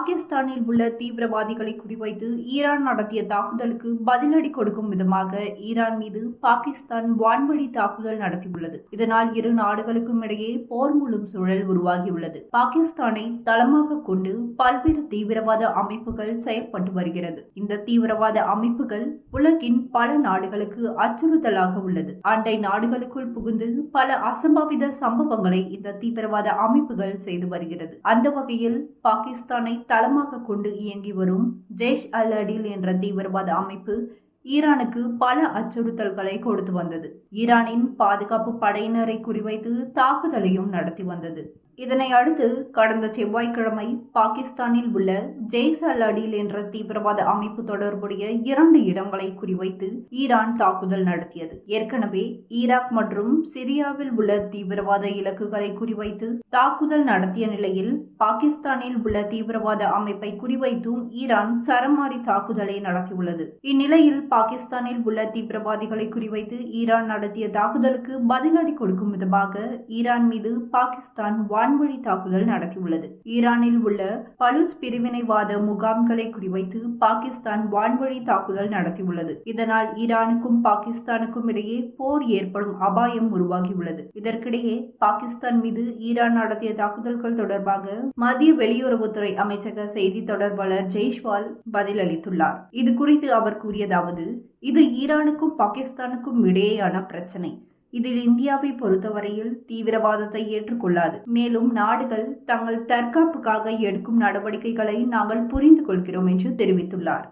பாகிஸ்தானில் உள்ள தீவிரவாதிகளை குறிவைத்து ஈரான் நடத்திய தாக்குதலுக்கு பதிலடி கொடுக்கும் விதமாக ஈரான் மீது பாகிஸ்தான் வான்வழி தாக்குதல் நடத்தியுள்ளது. இதனால் இரு நாடுகளுக்கும் இடையே போர் மூலம் சூழல் உருவாகியுள்ளது. பாகிஸ்தானை தளமாக கொண்டு பல்வேறு தீவிரவாத அமைப்புகள் செயல்பட்டு வருகிறது. இந்த தீவிரவாத அமைப்புகள் உலகின் பல நாடுகளுக்கு அச்சுறுத்தலாக உள்ளது. அண்டை நாடுகளுக்குள் புகுந்து பல அசம்பாவித சம்பவங்களை இந்த தீவிரவாத அமைப்புகள் செய்து வருகிறது. அந்த வகையில் பாகிஸ்தானை தளமாக கொண்டு இயங்கி வரும் ஜெய்ஷ் அல் அடில் என்ற தீவிரவாத அமைப்பு ஈரானுக்கு பல அச்சுறுத்தல்களை கொடுத்து வந்தது. ஈரானின் பாதுகாப்பு படையினரை குறிவைத்து தாக்குதலையும் நடத்தி வந்தது. இதனை அடுத்து கடந்த செவ்வாய்க்கிழமை பாகிஸ்தானில் உள்ள ஜெய்ஷ் அல் அடில் என்ற தீவிரவாத அமைப்பு தொடர்புடைய 2 இடங்களை குறிவைத்து ஈரான் தாக்குதல் நடத்தியது. ஏற்கனவே ஈராக் மற்றும் சிரியாவில் உள்ள தீவிரவாத இலக்குகளை குறிவைத்து தாக்குதல் நடத்திய நிலையில் பாகிஸ்தானில் உள்ள தீவிரவாத அமைப்பை குறிவைத்தும் ஈரான் சரமாரி தாக்குதலை நடத்தியுள்ளது. இந்நிலையில் பாகிஸ்தானில் உள்ள தீவிரவாதிகளை குறிவைத்து ஈரான் நடத்திய தாக்குதலுக்கு பதிலடி கொடுக்கும் விதமாக ஈரான் மீது பாகிஸ்தான் வான்வழி தாக்குதல் நடத்தியுள்ளது. ஈரானில் உள்ள பலூச் பிரிவினைவாத முகாம்களை குறிவைத்து பாகிஸ்தான் வான்வழி தாக்குதல் நடத்தியுள்ளது. இதனால் ஈரானுக்கும் பாகிஸ்தானுக்கும் இடையே போர் ஏற்படும் அபாயம் உருவாகியுள்ளது. இதற்கிடையே பாகிஸ்தான் மீது ஈரான் நடத்திய தாக்குதல்கள் தொடர்பாக மத்திய வெளியுறவுத்துறை அமைச்சக செய்தி தொடர்பாளர் ஜெய்ஷ்வால் பதிலளித்துள்ளார். இது குறித்து அவர் கூறியதாவது: இது ஈரானுக்கும் பாகிஸ்தானுக்கும் இடையேயான பிரச்சனை. இதில் இந்தியாவை பொறுத்தவரையில் தீவிரவாதத்தை ஏற்றுக்கொள்ளாது. மேலும் நாடுகள் தங்கள் தற்காப்புக்காக எடுக்கும் நடவடிக்கைகளை நாங்கள் புரிந்து கொள்கிறோம் என்று தெரிவித்துள்ளார்.